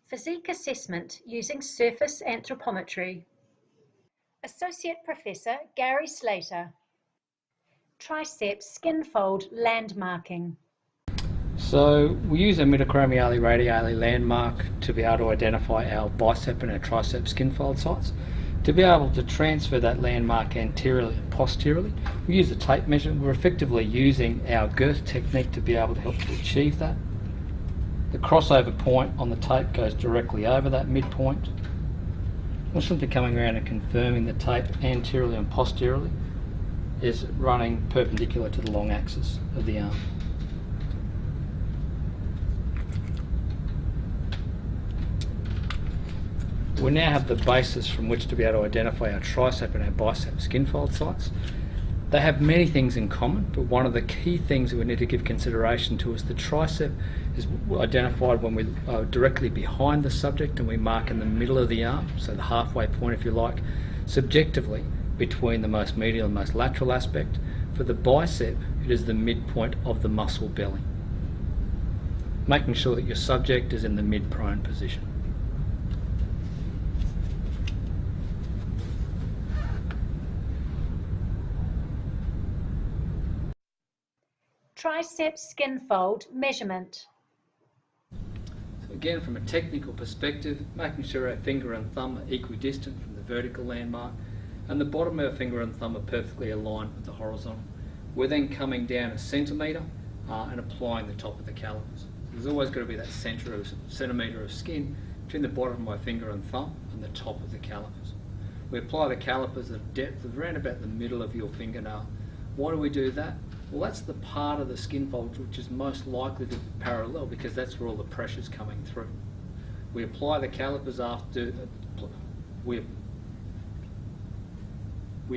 Physique assessment using surface anthropometry. Associate Professor Gary Slater. Triceps Skinfold landmarking. So we use a metacromiale radiale landmark to be able to identify our bicep and our triceps skinfold sites. To be able to transfer that landmark anteriorly and posteriorly, we use a tape measure. We're effectively using our girth technique to be able to help to achieve that. The crossover point on the tape goes directly over that midpoint. We're simply coming around and confirming the tape anteriorly and posteriorly is running perpendicular to the long axis of the arm. We now have the basis from which to be able to identify our tricep and our bicep skinfold sites. They have many things in common, but one of the key things that we need to give consideration to is the tricep is identified when we are directly behind the subject and we mark in the middle of the arm, so the halfway point if you like, subjectively between the most medial and most lateral aspect. For the bicep, it is the midpoint of the muscle belly, making sure that your subject is in the mid-prone position. Triceps skinfold measurement. So again, from a technical perspective, making sure our finger and thumb are equidistant from the vertical landmark and the bottom of our finger and thumb are perfectly aligned with the horizontal. We're then coming down a centimetre and applying the top of the calipers. There's always got to be that centimetre of skin between the bottom of my finger and thumb and the top of the calipers. We apply the calipers at a depth of around about the middle of your fingernail. Why do we do that? Well, that's the part of the skinfold which is most likely to be parallel because that's where all the pressure's coming through. We apply the calipers after we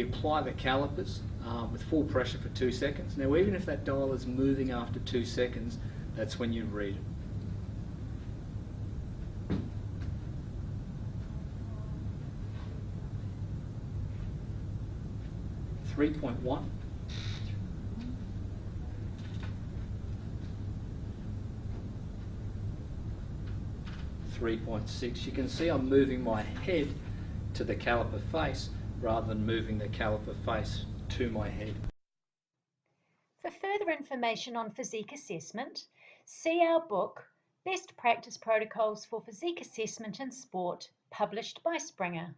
apply the calipers with full pressure for 2 seconds. Now, even if that dial is moving after 2 seconds, that's when you read it. .1. 3.6. You can see I'm moving my head to the caliper face rather than moving the caliper face to my head. For further information on physique assessment, see our book, Best Practice Protocols for Physique Assessment in Sport, published by Springer.